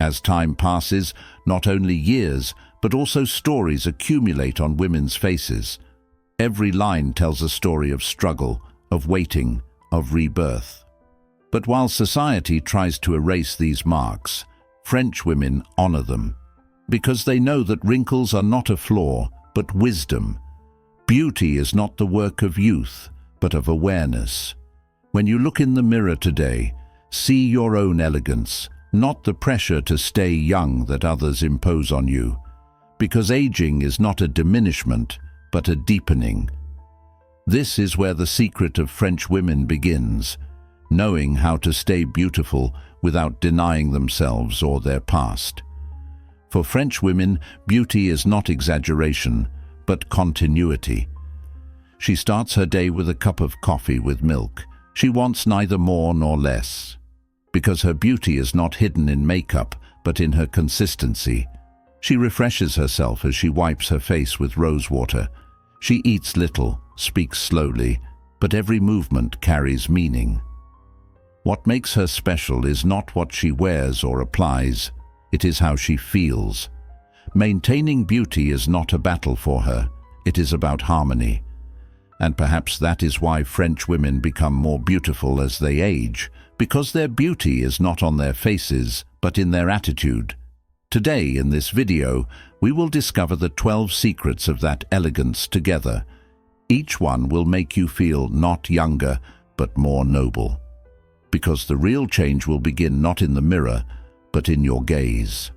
As time passes, not only years, but also stories accumulate on women's faces. Every line tells a story of struggle, of waiting, of rebirth. But while society tries to erase these marks, French women honor them, because they know that wrinkles are not a flaw, but wisdom. Beauty is not the work of youth, but of awareness. When you look in the mirror today, see your own elegance, not the pressure to stay young that others impose on you, because aging is not a diminishment, but a deepening. This is where the secret of French women begins, knowing how to stay beautiful without denying themselves or their past. For French women, beauty is not exaggeration, but continuity. She starts her day with a cup of coffee with milk. She wants neither more nor less, because her beauty is not hidden in makeup, but in her consistency. She refreshes herself as she wipes her face with rose water. She eats little, speaks slowly, but every movement carries meaning. What makes her special is not what she wears or applies, it is how she feels. Maintaining beauty is not a battle for her, it is about harmony. And perhaps that is why French women become more beautiful as they age, because their beauty is not on their faces, but in their attitude. Today, in this video, we will discover the 12 secrets of that elegance together. Each one will make you feel not younger, but more noble. Because the real change will begin not in the mirror, but in your gaze.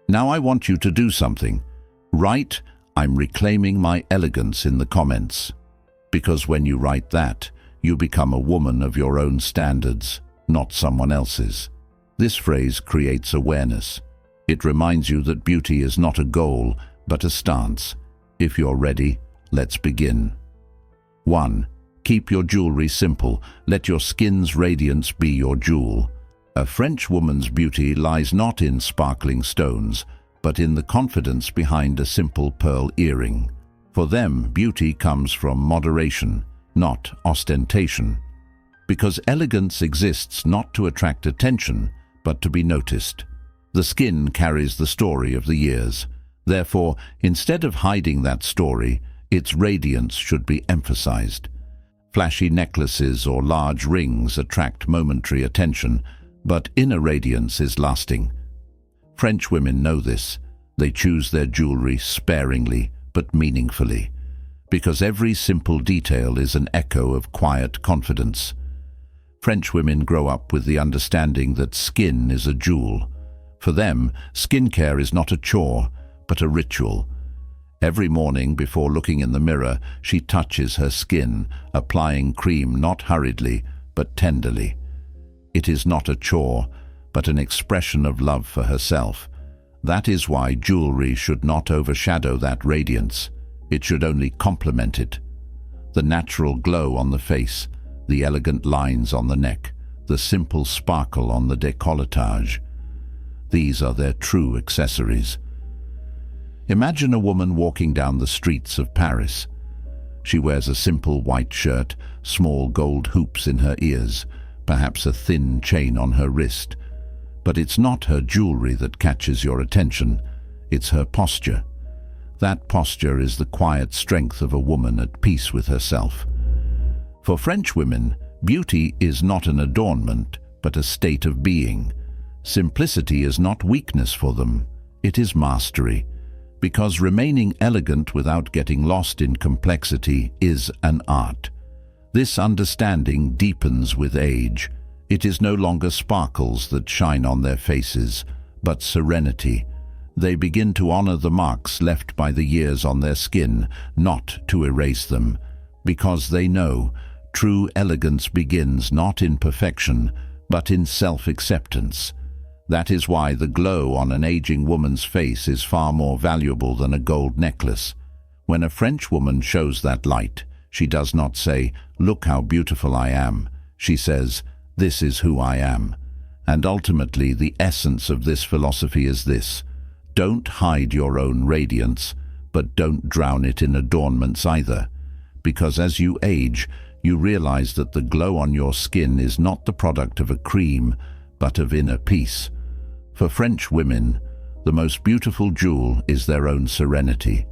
Now I want you to do something. Write, "I'm reclaiming my elegance" in the comments. Because when you write that, you become a woman of your own standards, not someone else's. This phrase creates awareness. It reminds you that beauty is not a goal, but a stance. If you're ready, let's begin. 1. Keep your jewelry simple. Let your skin's radiance be your jewel. A French woman's beauty lies not in sparkling stones, but in the confidence behind a simple pearl earring. For them, beauty comes from moderation, not ostentation. Because elegance exists not to attract attention, but to be noticed. The skin carries the story of the years. Therefore, instead of hiding that story, its radiance should be emphasized. Flashy necklaces or large rings attract momentary attention, but inner radiance is lasting. French women know this. They choose their jewelry sparingly, but meaningfully, because every simple detail is an echo of quiet confidence. French women grow up with the understanding that skin is a jewel. For them, skincare is not a chore, but a ritual. Every morning before looking in the mirror, she touches her skin, applying cream not hurriedly, but tenderly. It is not a chore, but an expression of love for herself. That is why jewelry should not overshadow that radiance. It should only complement it. The natural glow on the face, the elegant lines on the neck, the simple sparkle on the decolletage. These are their true accessories. Imagine a woman walking down the streets of Paris. She wears a simple white shirt, small gold hoops in her ears, perhaps a thin chain on her wrist. But it's not her jewelry that catches your attention, it's her posture. That posture is the quiet strength of a woman at peace with herself. For French women, beauty is not an adornment, but a state of being. Simplicity is not weakness for them, it is mastery. Because remaining elegant without getting lost in complexity is an art. This understanding deepens with age. It is no longer sparkles that shine on their faces, but serenity. They begin to honor the marks left by the years on their skin, not to erase them, because they know true elegance begins not in perfection, but in self-acceptance. That is why the glow on an aging woman's face is far more valuable than a gold necklace. When a French woman shows that light, she does not say, "Look how beautiful I am." She says, "This is who I am." And ultimately, the essence of this philosophy is this: don't hide your own radiance, but don't drown it in adornments either. Because as you age, you realize that the glow on your skin is not the product of a cream, but of inner peace. For French women, the most beautiful jewel is their own serenity.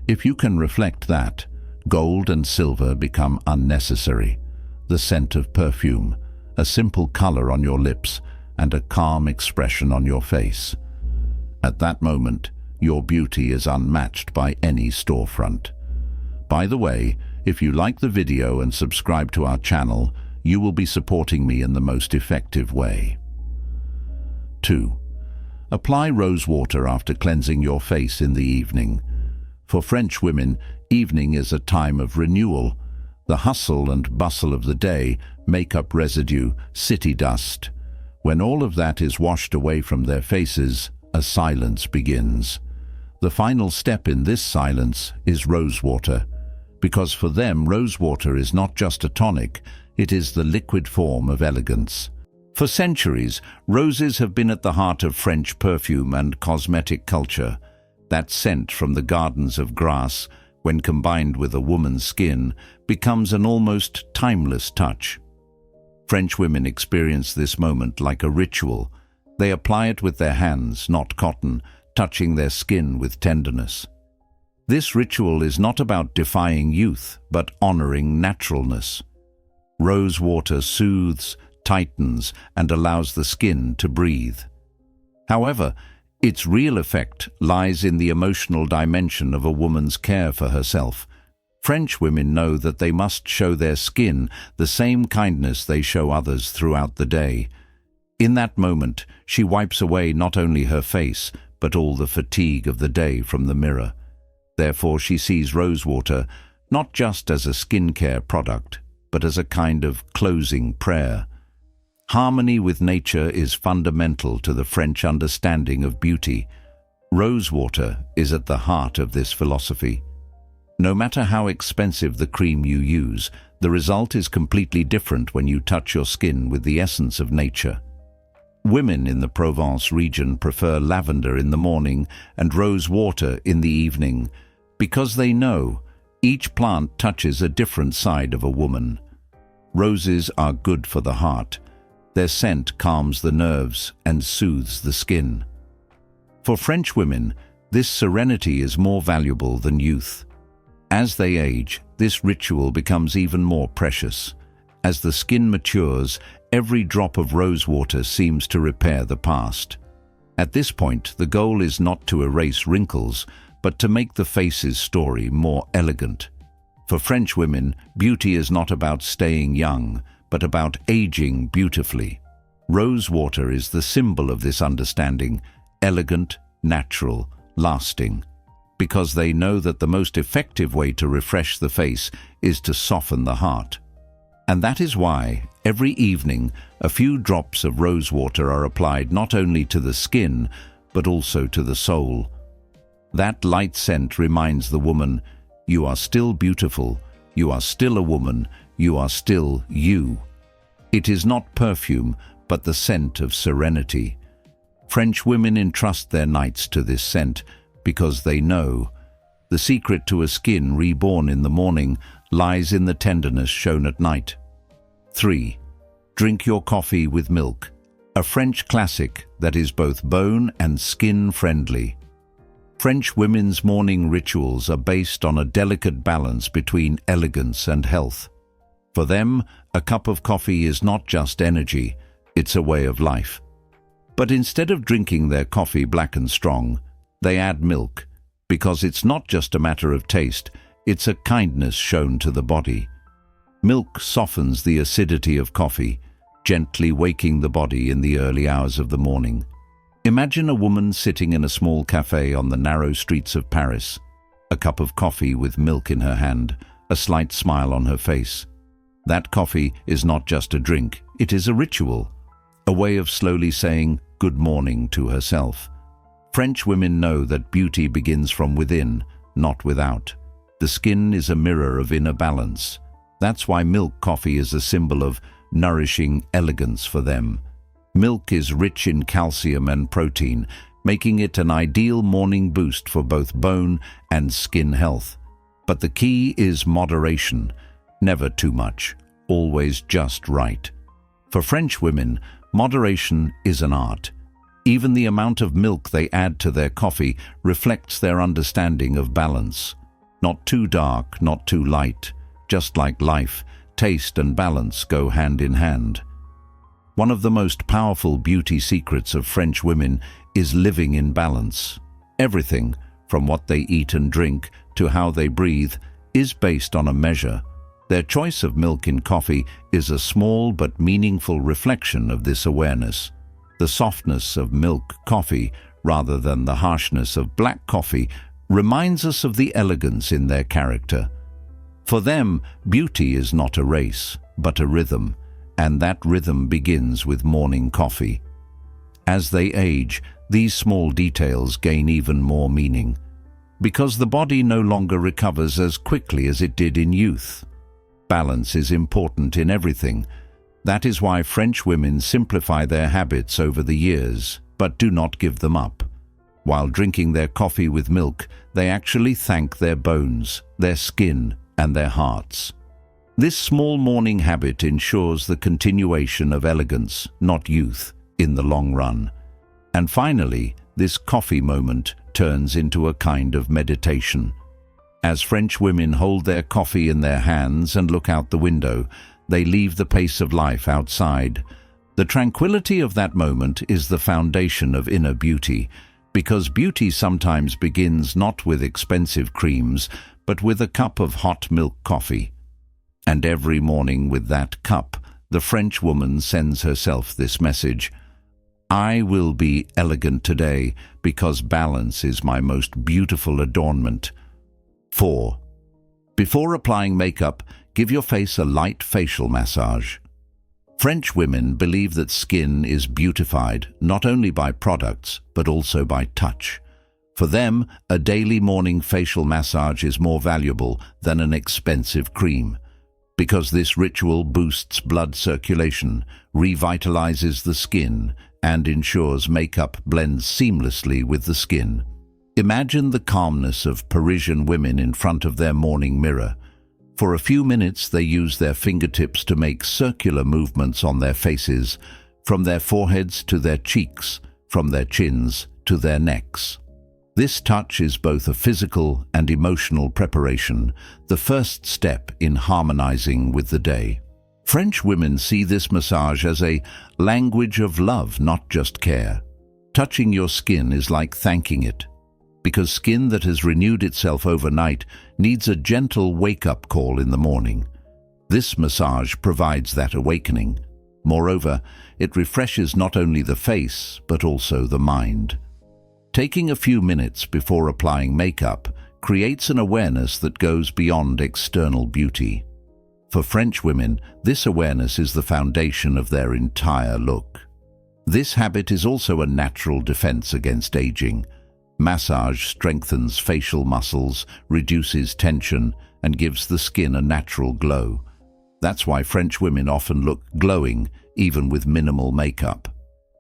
If you can reflect that, gold and silver become unnecessary. The scent of perfume, a simple color on your lips, and a calm expression on your face. At that moment, your beauty is unmatched by any storefront. By the way, if you like the video and subscribe to our channel, you will be supporting me in the most effective way. 2. Apply rose water after cleansing your face in the evening. For French women, evening is a time of renewal. The hustle and bustle of the day, makeup residue, city dust. When all of that is washed away from their faces, a silence begins. The final step in this silence is rose water, because for them rose water is not just a tonic, it is the liquid form of elegance. For centuries, roses have been at the heart of French perfume and cosmetic culture. That scent from the gardens of Grasse, when combined with a woman's skin, becomes an almost timeless touch. French women experience this moment like a ritual. They apply it with their hands, not cotton, touching their skin with tenderness. This ritual is not about defying youth, but honoring naturalness. Rose water soothes, tightens, and allows the skin to breathe. However, its real effect lies in the emotional dimension of a woman's care for herself. French women know that they must show their skin the same kindness they show others throughout the day. In that moment, she wipes away not only her face, but all the fatigue of the day from the mirror. Therefore, she sees rosewater not just as a skincare product, but as a kind of closing prayer. Harmony with nature is fundamental to the French understanding of beauty. Rosewater is at the heart of this philosophy. No matter how expensive the cream you use, the result is completely different when you touch your skin with the essence of nature. Women in the Provence region prefer lavender in the morning and rose water in the evening, because they know each plant touches a different side of a woman. Roses are good for the heart. Their scent calms the nerves and soothes the skin. For French women, this serenity is more valuable than youth. As they age, this ritual becomes even more precious. As the skin matures, every drop of rosewater seems to repair the past. At this point, the goal is not to erase wrinkles, but to make the face's story more elegant. For French women, beauty is not about staying young, but about aging beautifully. Rosewater is the symbol of this understanding, elegant, natural, lasting, because they know that the most effective way to refresh the face is to soften the heart. And that is why, every evening, a few drops of rosewater are applied not only to the skin, but also to the soul. That light scent reminds the woman, you are still beautiful, you are still a woman, you are still you. It is not perfume, but the scent of serenity. French women entrust their nights to this scent because they know the secret to a skin reborn in the morning lies in the tenderness shown at night. 3. Drink your coffee with milk, a French classic that is both bone and skin friendly. French women's morning rituals are based on a delicate balance between elegance and health. For them, a cup of coffee is not just energy, it's a way of life. But instead of drinking their coffee black and strong, they add milk, because it's not just a matter of taste, it's a kindness shown to the body. Milk softens the acidity of coffee, gently waking the body in the early hours of the morning. Imagine a woman sitting in a small cafe on the narrow streets of Paris, a cup of coffee with milk in her hand, a slight smile on her face. That coffee is not just a drink, it is a ritual, a way of slowly saying good morning to herself. French women know that beauty begins from within, not without. The skin is a mirror of inner balance. That's why milk coffee is a symbol of nourishing elegance for them. Milk is rich in calcium and protein, making it an ideal morning boost for both bone and skin health. But the key is moderation. Never too much, always just right. For French women, moderation is an art. Even the amount of milk they add to their coffee reflects their understanding of balance. Not too dark, not too light. Just like life, taste and balance go hand in hand. One of the most powerful beauty secrets of French women is living in balance. Everything, from what they eat and drink to how they breathe, is based on a measure. Their choice of milk in coffee is a small but meaningful reflection of this awareness. The softness of milk coffee, rather than the harshness of black coffee, reminds us of the elegance in their character. For them, beauty is not a race, but a rhythm, and that rhythm begins with morning coffee. As they age, these small details gain even more meaning, because the body no longer recovers as quickly as it did in youth. Balance is important in everything. That is why French women simplify their habits over the years, but do not give them up. While drinking their coffee with milk, they actually thank their bones, their skin, and their hearts. This small morning habit ensures the continuation of elegance, not youth, in the long run. And finally, this coffee moment turns into a kind of meditation. As French women hold their coffee in their hands and look out the window, they leave the pace of life outside. The tranquility of that moment is the foundation of inner beauty, because beauty sometimes begins not with expensive creams, but with a cup of hot milk coffee. And every morning with that cup, the French woman sends herself this message: I will be elegant today because balance is my most beautiful adornment. 4. Before applying makeup, give your face a light facial massage. French women believe that skin is beautified not only by products, but also by touch. For them, a daily morning facial massage is more valuable than an expensive cream, because this ritual boosts blood circulation, revitalizes the skin, and ensures makeup blends seamlessly with the skin. Imagine the calmness of Parisian women in front of their morning mirror. For a few minutes, they use their fingertips to make circular movements on their faces, from their foreheads to their cheeks, from their chins to their necks. This touch is both a physical and emotional preparation, the first step in harmonizing with the day. French women see this massage as a language of love, not just care. Touching your skin is like thanking it, because skin that has renewed itself overnight needs a gentle wake-up call in the morning. This massage provides that awakening. Moreover, it refreshes not only the face, but also the mind. Taking a few minutes before applying makeup creates an awareness that goes beyond external beauty. For French women, this awareness is the foundation of their entire look. This habit is also a natural defense against aging. Massage strengthens facial muscles, reduces tension, and gives the skin a natural glow. That's why French women often look glowing, even with minimal makeup.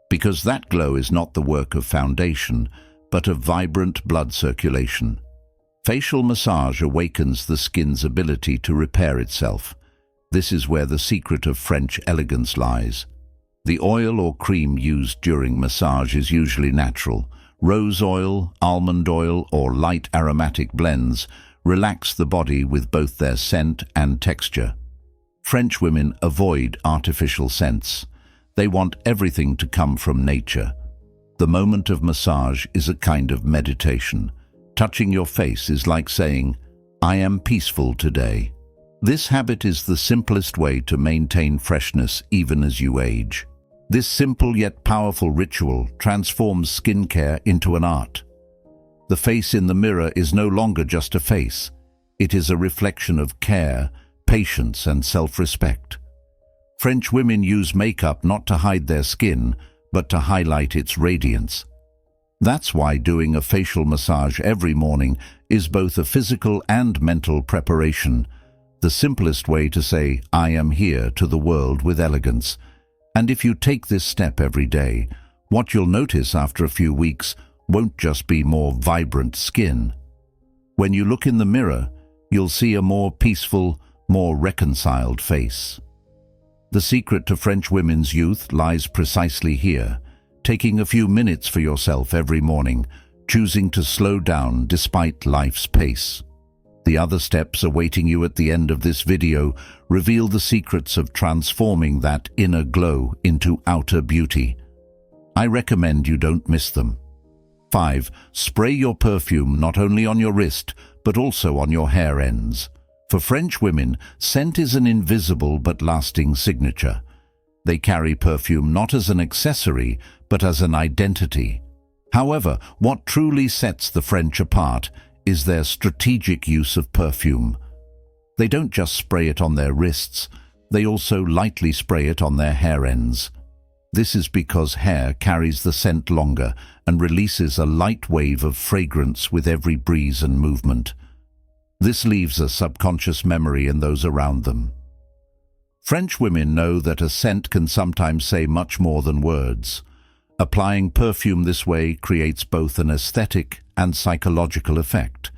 Because that glow is not the work of foundation, but of vibrant blood circulation. Facial massage awakens the skin's ability to repair itself. This is where the secret of French elegance lies. The oil or cream used during massage is usually natural. Rose oil, almond oil, or light aromatic blends relax the body with both their scent and texture. French women avoid artificial scents. They want everything to come from nature. The moment of massage is a kind of meditation. Touching your face is like saying, "I am peaceful today." This habit is the simplest way to maintain freshness even as you age. This simple yet powerful ritual transforms skincare into an art. The face in the mirror is no longer just a face. It is a reflection of care, patience, and self-respect. French women use makeup not to hide their skin, but to highlight its radiance. That's why doing a facial massage every morning is both a physical and mental preparation, the simplest way to say, "I am here" to the world with elegance. And if you take this step every day, what you'll notice after a few weeks won't just be more vibrant skin. When you look in the mirror, you'll see a more peaceful, more reconciled face. The secret to French women's youth lies precisely here, taking a few minutes for yourself every morning, choosing to slow down despite life's pace. The other steps awaiting you at the end of this video reveal the secrets of transforming that inner glow into outer beauty. I recommend you don't miss them. 5. Spray your perfume not only on your wrist, but also on your hair ends. For French women, scent is an invisible but lasting signature. They carry perfume not as an accessory, but as an identity. However, what truly sets the French apart is their strategic use of perfume. They don't just spray it on their wrists, they also lightly spray it on their hair ends. This is because hair carries the scent longer and releases a light wave of fragrance with every breeze and movement. This leaves a subconscious memory in those around them. French women know that a scent can sometimes say much more than words. Applying perfume this way creates both an aesthetic and psychological effect.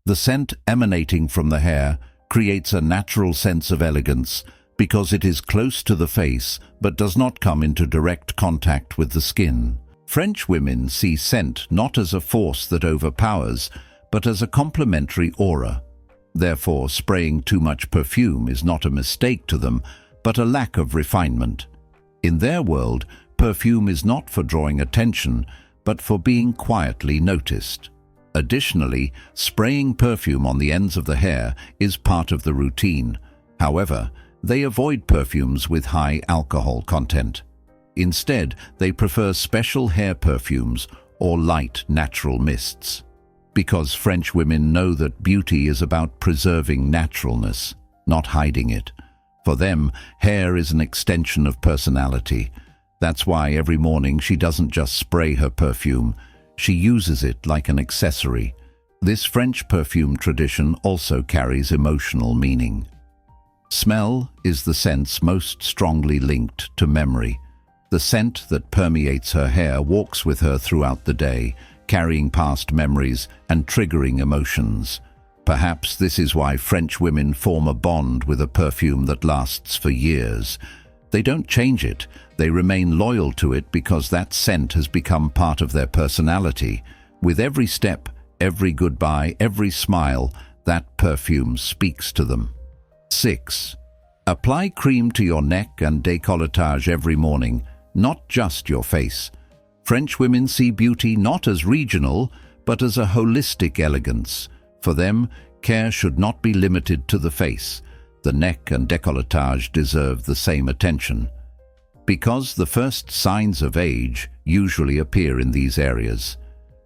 The scent emanating from the hair creates a natural sense of elegance because it is close to the face but does not come into direct contact with the skin. French women see scent not as a force that overpowers, but as a complementary aura. Therefore, spraying too much perfume is not a mistake to them, but a lack of refinement. In their world, perfume is not for drawing attention, but for being quietly noticed. Additionally, spraying perfume on the ends of the hair is part of the routine. However, they avoid perfumes with high alcohol content. Instead, they prefer special hair perfumes or light natural mists. Because French women know that beauty is about preserving naturalness, not hiding it. For them, hair is an extension of personality. That's why every morning she doesn't just spray her perfume, she uses it like an accessory. This French perfume tradition also carries emotional meaning. Smell is the sense most strongly linked to memory. The scent that permeates her hair walks with her throughout the day, carrying past memories and triggering emotions. Perhaps this is why French women form a bond with a perfume that lasts for years. They don't change it, they remain loyal to it because that scent has become part of their personality. With every step, every goodbye, every smile, that perfume speaks to them. 6. Apply cream to your neck and decolletage every morning, not just your face. French women see beauty not as regional, but as a holistic elegance. For them, care should not be limited to the face. The neck and decolletage deserve the same attention. Because the first signs of age usually appear in these areas.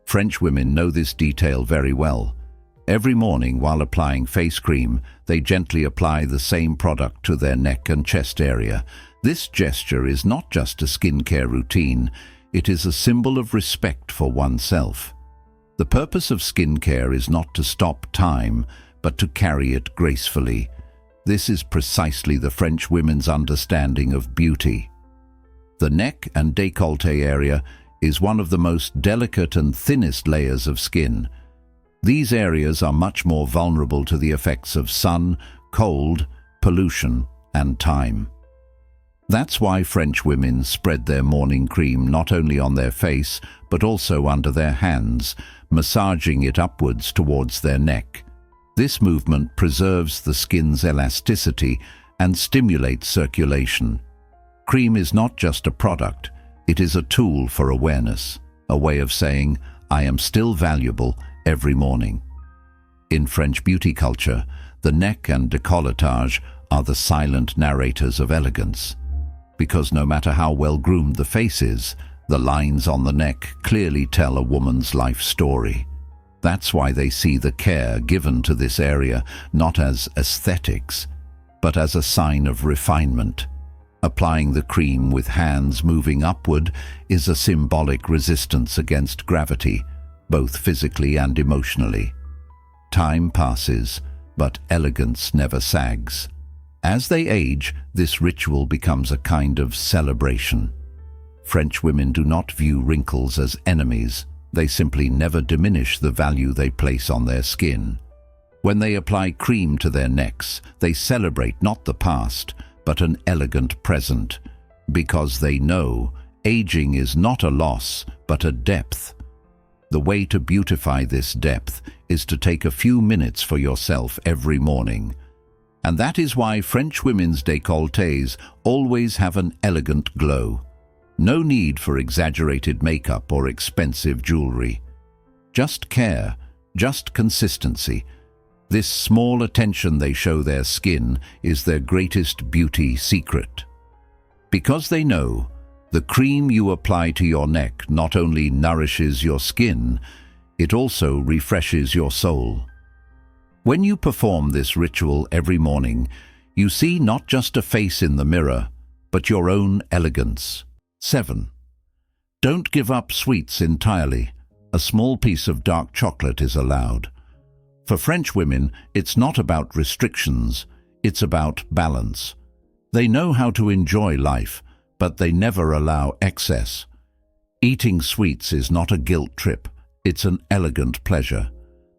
French women know this detail very well. Every morning while applying face cream, they gently apply the same product to their neck and chest area. This gesture is not just a skincare routine, it is a symbol of respect for oneself. The purpose of skincare is not to stop time, but to carry it gracefully. This is precisely the French women's understanding of beauty. The neck and décolleté area is one of the most delicate and thinnest layers of skin. These areas are much more vulnerable to the effects of sun, cold, pollution, and time. That's why French women spread their morning cream not only on their face, but also under their hands, massaging it upwards towards their neck. This movement preserves the skin's elasticity and stimulates circulation. Cream is not just a product, it is a tool for awareness, a way of saying, I am still valuable every morning. In French beauty culture, the neck and décolletage are the silent narrators of elegance. Because no matter how well groomed the face is, the lines on the neck clearly tell a woman's life story. That's why they see the care given to this area not as aesthetics, but as a sign of refinement. Applying the cream with hands moving upward is a symbolic resistance against gravity, both physically and emotionally. Time passes, but elegance never sags. As they age, this ritual becomes a kind of celebration. French women do not view wrinkles as enemies. They simply never diminish the value they place on their skin. When they apply cream to their necks, they celebrate not the past, but an elegant present, because they know aging is not a loss, but a depth. The way to beautify this depth is to take a few minutes for yourself every morning. And that is why French women's décolletés always have an elegant glow. No need for exaggerated makeup or expensive jewelry. Just care, just consistency. This small attention they show their skin is their greatest beauty secret. Because they know, the cream you apply to your neck not only nourishes your skin, it also refreshes your soul. When you perform this ritual every morning, you see not just a face in the mirror, but your own elegance. 7. Don't give up sweets entirely. A small piece of dark chocolate is allowed. For French women, it's not about restrictions, it's about balance. They know how to enjoy life, but they never allow excess. Eating sweets is not a guilt trip, it's an elegant pleasure.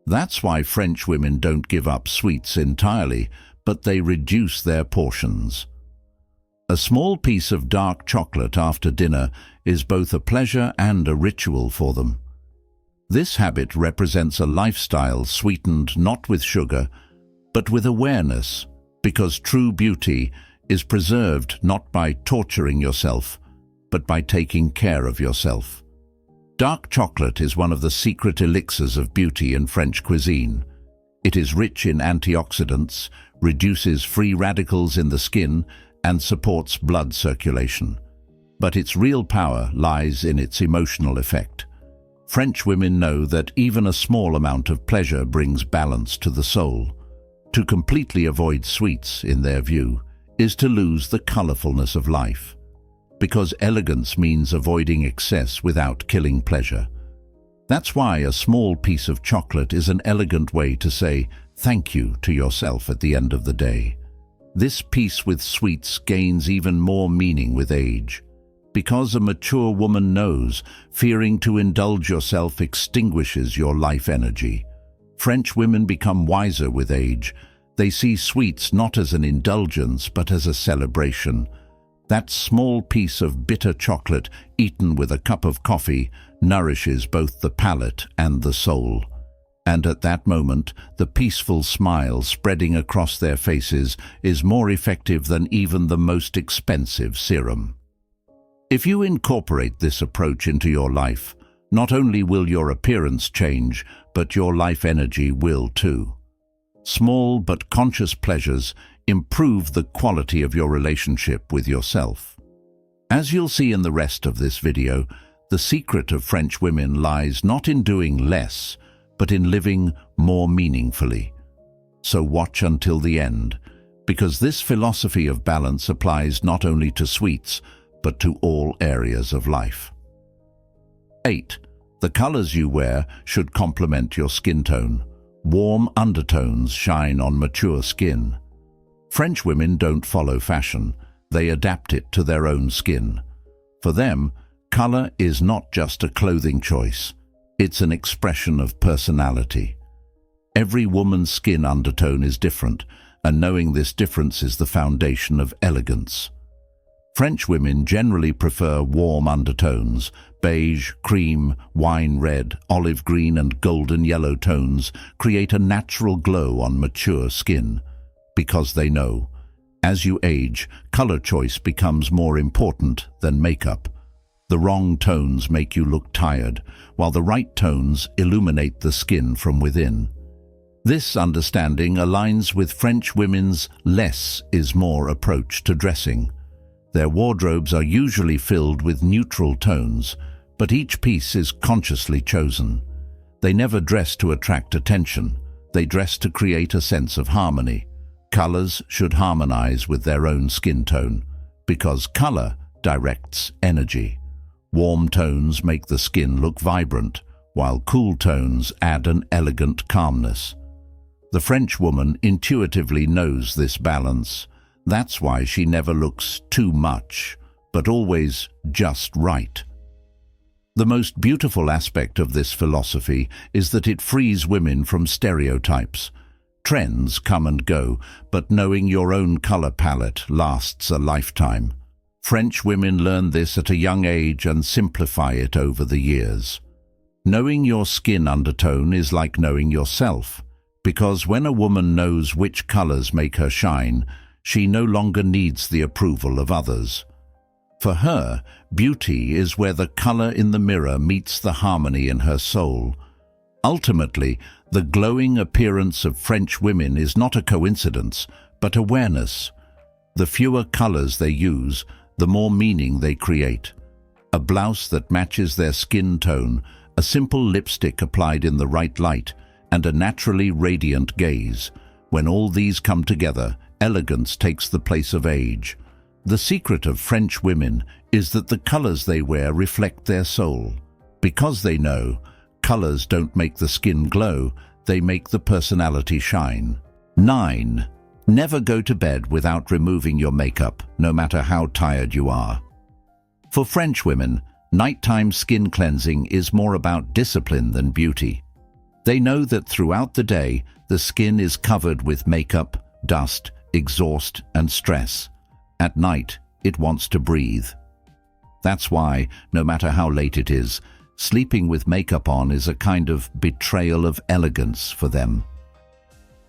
That's why French women don't give up sweets entirely, but they reduce their portions. A small piece of dark chocolate after dinner is both a pleasure and a ritual for them. This habit represents a lifestyle sweetened not with sugar, but with awareness, because true beauty is preserved not by torturing yourself, but by taking care of yourself. Dark chocolate is one of the secret elixirs of beauty in French cuisine. It is rich in antioxidants, reduces free radicals in the skin, and supports blood circulation. But its real power lies in its emotional effect. French women know that even a small amount of pleasure brings balance to the soul. To completely avoid sweets, in their view, is to lose the colorfulness of life. Because elegance means avoiding excess without killing pleasure. That's why a small piece of chocolate is an elegant way to say thank you to yourself at the end of the day. This piece with sweets gains even more meaning with age. Because a mature woman knows, fearing to indulge yourself extinguishes your life energy. French women become wiser with age. They see sweets not as an indulgence, but as a celebration. That small piece of bitter chocolate, eaten with a cup of coffee, nourishes both the palate and the soul. And at that moment, the peaceful smile spreading across their faces is more effective than even the most expensive serum. If you incorporate this approach into your life, not only will your appearance change, but your life energy will too. Small but conscious pleasures improve the quality of your relationship with yourself. As you'll see in the rest of this video, the secret of French women lies not in doing less, but in living more meaningfully. So watch until the end, because this philosophy of balance applies not only to sweets, but to all areas of life. 8. The colors you wear should complement your skin tone. Warm undertones shine on mature skin. French women don't follow fashion, they adapt it to their own skin. For them, color is not just a clothing choice, it's an expression of personality. Every woman's skin undertone is different, and knowing this difference is the foundation of elegance. French women generally prefer warm undertones. Beige, cream, wine red, olive green and golden yellow tones create a natural glow on mature skin. Because they know, as you age, color choice becomes more important than makeup. The wrong tones make you look tired, while the right tones illuminate the skin from within. This understanding aligns with French women's less is more approach to dressing. Their wardrobes are usually filled with neutral tones, but each piece is consciously chosen. They never dress to attract attention, they dress to create a sense of harmony. Colors should harmonize with their own skin tone, because color directs energy. Warm tones make the skin look vibrant, while cool tones add an elegant calmness. The French woman intuitively knows this balance. That's why she never looks too much, but always just right. The most beautiful aspect of this philosophy is that it frees women from stereotypes. Trends come and go, but knowing your own color palette lasts a lifetime. French women learn this at a young age and simplify it over the years. Knowing your skin undertone is like knowing yourself, because when a woman knows which colors make her shine, she no longer needs the approval of others. For her, beauty is where the color in the mirror meets the harmony in her soul. Ultimately, the glowing appearance of French women is not a coincidence, but awareness. The fewer colors they use, the more meaning they create. A blouse that matches their skin tone, a simple lipstick applied in the right light, and a naturally radiant gaze. When all these come together, elegance takes the place of age. The secret of French women is that the colors they wear reflect their soul. Because they know, colors don't make the skin glow, they make the personality shine. 9. Never go to bed without removing your makeup, no matter how tired you are. For French women, nighttime skin cleansing is more about discipline than beauty. They know that throughout the day, the skin is covered with makeup, dust, exhaust, and stress. At night, it wants to breathe. That's why, no matter how late it is, sleeping with makeup on is a kind of betrayal of elegance for them.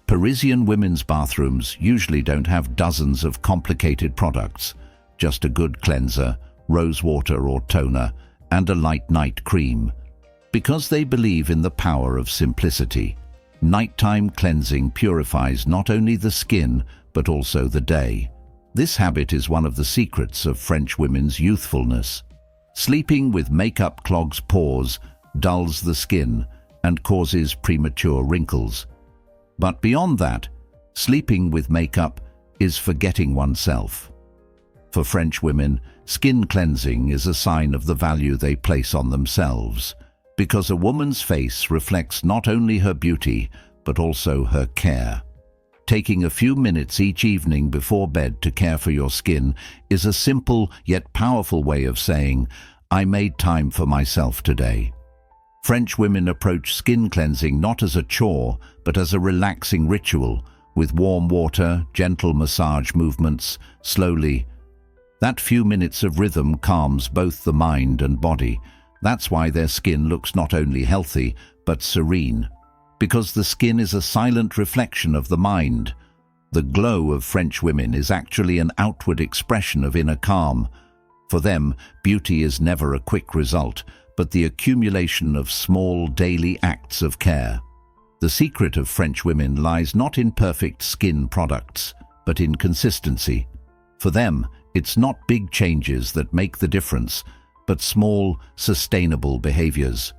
Parisian women's bathrooms usually don't have dozens of complicated products, just a good cleanser, rose water or toner, and a light night cream. Because they believe in the power of simplicity, nighttime cleansing purifies not only the skin, but also the day. This habit is one of the secrets of French women's youthfulness. Sleeping with makeup clogs pores, dulls the skin, and causes premature wrinkles. But beyond that, sleeping with makeup is forgetting oneself. For French women, skin cleansing is a sign of the value they place on themselves, because a woman's face reflects not only her beauty, but also her care. Taking a few minutes each evening before bed to care for your skin is a simple yet powerful way of saying, "I made time for myself today." French women approach skin cleansing not as a chore, but as a relaxing ritual, with warm water, gentle massage movements, slowly. That few minutes of rhythm calms both the mind and body. That's why their skin looks not only healthy, but serene. Because the skin is a silent reflection of the mind. The glow of French women is actually an outward expression of inner calm. For them, beauty is never a quick result, but the accumulation of small daily acts of care. The secret of French women lies not in perfect skin products, but in consistency. For them, it's not big changes that make the difference, but small, sustainable behaviors.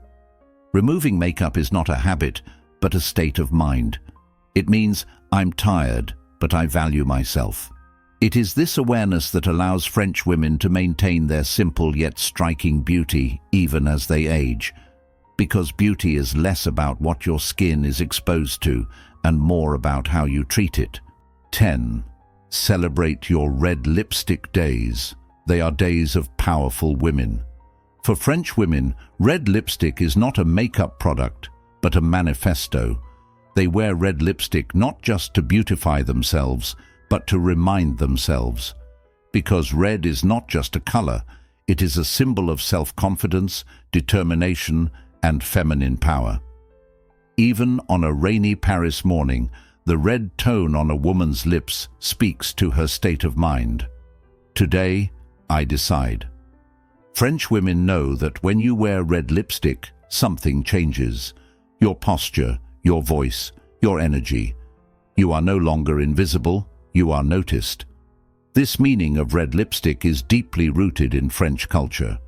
Removing makeup is not a habit, but a state of mind. It means, I'm tired, but I value myself. It is this awareness that allows French women to maintain their simple yet striking beauty even as they age. Because beauty is less about what your skin is exposed to and more about how you treat it. 10. Celebrate your red lipstick days. They are days of powerful women. For French women, red lipstick is not a makeup product, but a manifesto. They wear red lipstick not just to beautify themselves, but to remind themselves. Because red is not just a color, it is a symbol of self-confidence, determination, and feminine power. Even on a rainy Paris morning, the red tone on a woman's lips speaks to her state of mind. Today, I decide. French women know that when you wear red lipstick, something changes. Your posture, your voice, your energy. You are no longer invisible, you are noticed. This meaning of red lipstick is deeply rooted in French culture.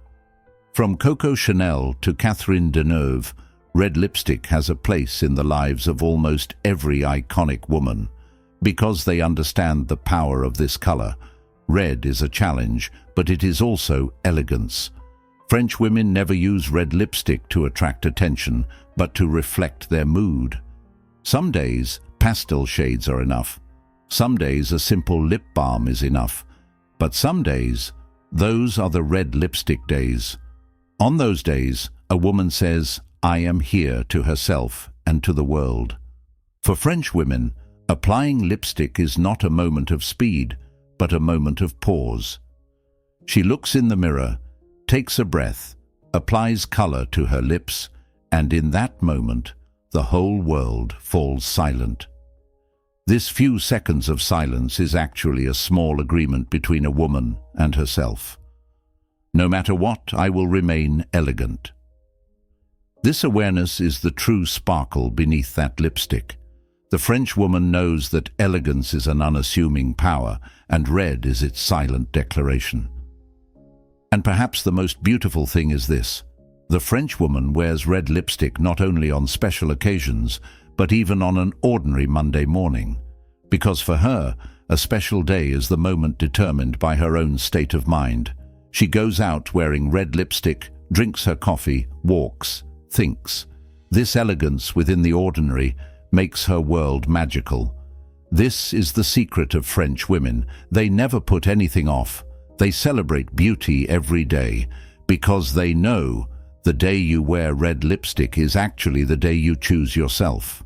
From Coco Chanel to Catherine Deneuve, red lipstick has a place in the lives of almost every iconic woman. Because they understand the power of this color, red is a challenge, but it is also elegance. French women never use red lipstick to attract attention, but to reflect their mood. Some days, pastel shades are enough. Some days, a simple lip balm is enough. But some days, those are the red lipstick days. On those days, a woman says, I am here, to herself and to the world. For French women, applying lipstick is not a moment of speed, but a moment of pause. She looks in the mirror, takes a breath, applies color to her lips, and in that moment, the whole world falls silent. This few seconds of silence is actually a small agreement between a woman and herself. No matter what, I will remain elegant. This awareness is the true sparkle beneath that lipstick. The French woman knows that elegance is an unassuming power, and red is its silent declaration. And perhaps the most beautiful thing is this: the French woman wears red lipstick not only on special occasions, but even on an ordinary Monday morning. Because for her, a special day is the moment determined by her own state of mind. She goes out wearing red lipstick, drinks her coffee, walks, thinks. This elegance within the ordinary makes her world magical. This is the secret of French women. They never put anything off. They celebrate beauty every day, because they know the day you wear red lipstick is actually the day you choose yourself.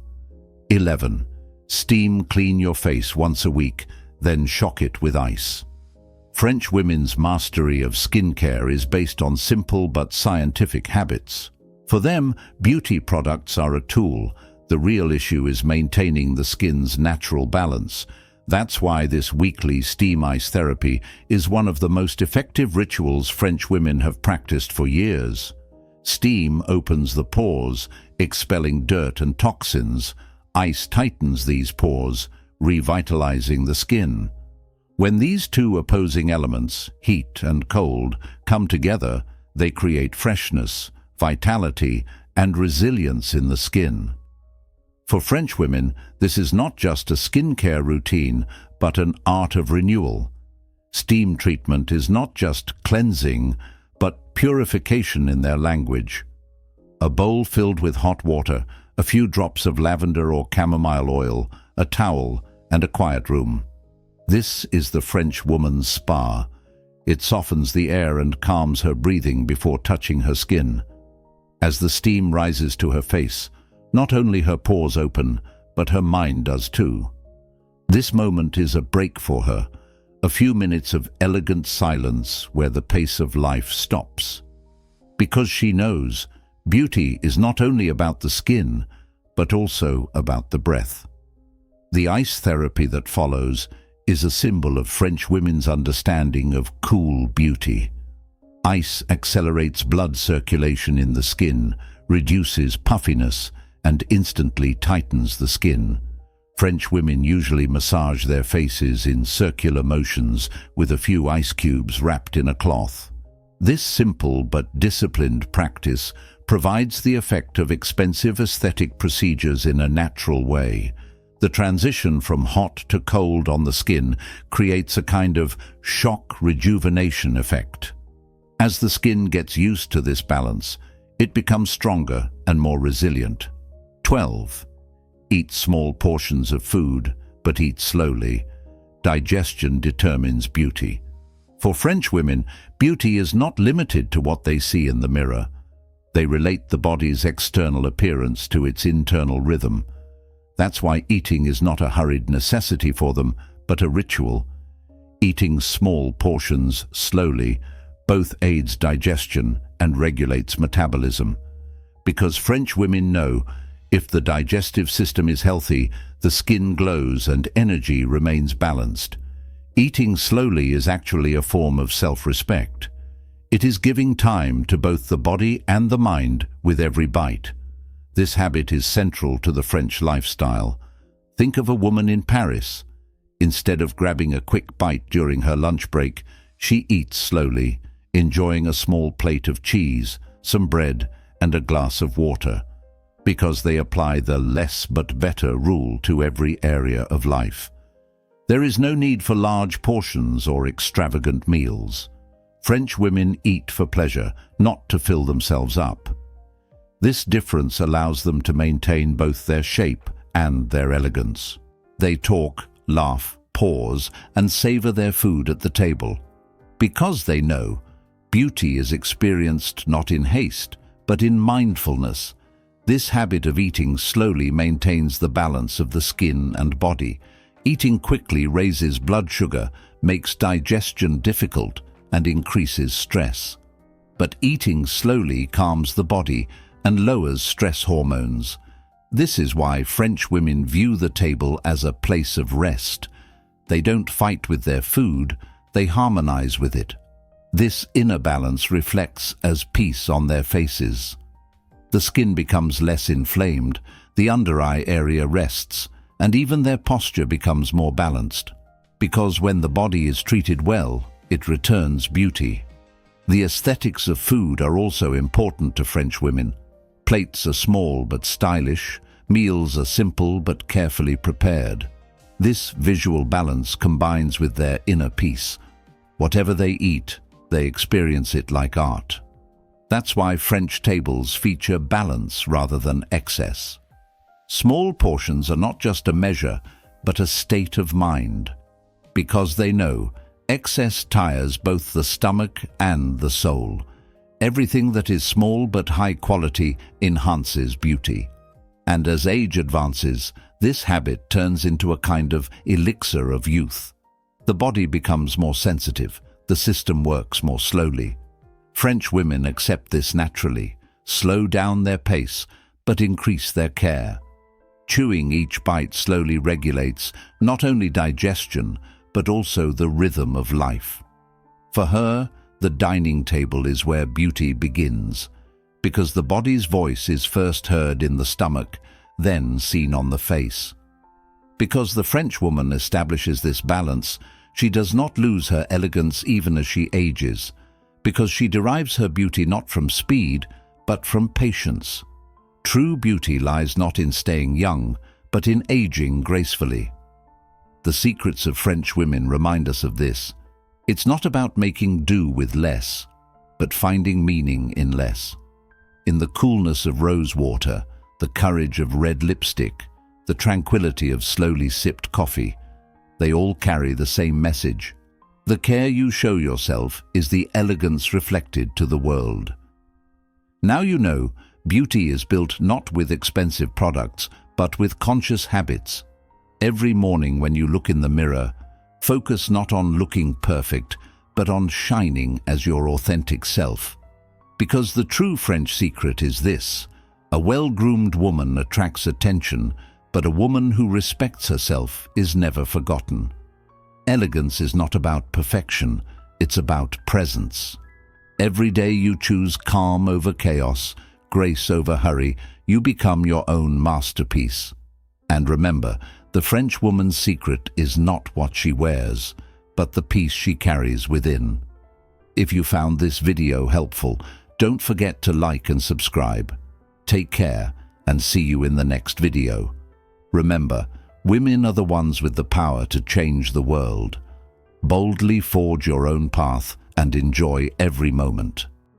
11. Steam clean your face once a week, then shock it with ice. French women's mastery of skincare is based on simple but scientific habits. For them, beauty products are a tool. The real issue is maintaining the skin's natural balance. That's why this weekly steam ice therapy is one of the most effective rituals French women have practiced for years. Steam opens the pores, expelling dirt and toxins. Ice tightens these pores, revitalizing the skin. When these two opposing elements, heat and cold, come together, they create freshness, vitality, and resilience in the skin. For French women, this is not just a skincare routine, but an art of renewal. Steam treatment is not just cleansing, but purification in their language. A bowl filled with hot water, a few drops of lavender or chamomile oil, a towel, and a quiet room. This is the French woman's spa. It softens the air and calms her breathing before touching her skin. As the steam rises to her face, not only her pores open, but her mind does too. This moment is a break for her, a few minutes of elegant silence where the pace of life stops. Because she knows, beauty is not only about the skin, but also about the breath. The ice therapy that follows is a symbol of French women's understanding of cool beauty. Ice accelerates blood circulation in the skin, reduces puffiness, and instantly tightens the skin. French women usually massage their faces in circular motions with a few ice cubes wrapped in a cloth. This simple but disciplined practice provides the effect of expensive aesthetic procedures in a natural way. The transition from hot to cold on the skin creates a kind of shock rejuvenation effect. As the skin gets used to this balance, it becomes stronger and more resilient. 12. Eat small portions of food, but eat slowly. Digestion determines beauty. For French women, beauty is not limited to what they see in the mirror. They relate the body's external appearance to its internal rhythm. That's why eating is not a hurried necessity for them, but a ritual. Eating small portions slowly both aids digestion and regulates metabolism. Because French women know, if the digestive system is healthy, the skin glows and energy remains balanced. Eating slowly is actually a form of self-respect. It is giving time to both the body and the mind with every bite. This habit is central to the French lifestyle. Think of a woman in Paris. Instead of grabbing a quick bite during her lunch break, she eats slowly, enjoying a small plate of cheese, some bread, and a glass of water, because they apply the less but better rule to every area of life. There is no need for large portions or extravagant meals. French women eat for pleasure, not to fill themselves up. This difference allows them to maintain both their shape and their elegance. They talk, laugh, pause, and savor their food at the table. Because they know, beauty is experienced not in haste, but in mindfulness. This habit of eating slowly maintains the balance of the skin and body. Eating quickly raises blood sugar, makes digestion difficult, and increases stress. But eating slowly calms the body and lowers stress hormones. This is why French women view the table as a place of rest. They don't fight with their food, they harmonize with it. This inner balance reflects as peace on their faces. The skin becomes less inflamed, the under-eye area rests, and even their posture becomes more balanced. Because when the body is treated well, it returns beauty. The aesthetics of food are also important to French women. Plates are small but stylish, meals are simple but carefully prepared. This visual balance combines with their inner peace. Whatever they eat, they experience it like art. That's why French tables feature balance rather than excess. Small portions are not just a measure, but a state of mind. Because they know, excess tires both the stomach and the soul. Everything that is small but high quality enhances beauty. And as age advances, this habit turns into a kind of elixir of youth. The body becomes more sensitive, the system works more slowly. French women accept this naturally, slow down their pace, but increase their care. Chewing each bite slowly regulates not only digestion, but also the rhythm of life. For her, the dining table is where beauty begins, because the body's voice is first heard in the stomach, then seen on the face. Because the French woman establishes this balance, she does not lose her elegance even as she ages, because she derives her beauty not from speed, but from patience. True beauty lies not in staying young, but in aging gracefully. The secrets of French women remind us of this. It's not about making do with less, but finding meaning in less. In the coolness of rose water, the courage of red lipstick, the tranquility of slowly sipped coffee, they all carry the same message. The care you show yourself is the elegance reflected to the world. Now you know, beauty is built not with expensive products, but with conscious habits. Every morning when you look in the mirror, focus not on looking perfect, but on shining as your authentic self. Because the true French secret is this: a well-groomed woman attracts attention, but a woman who respects herself is never forgotten. Elegance is not about perfection, it's about presence. Every day you choose calm over chaos, grace over hurry, you become your own masterpiece. And remember, the French woman's secret is not what she wears, but the peace she carries within. If you found this video helpful, don't forget to like and subscribe. Take care and see you in the next video. Remember, women are the ones with the power to change the world. Boldly forge your own path and enjoy every moment.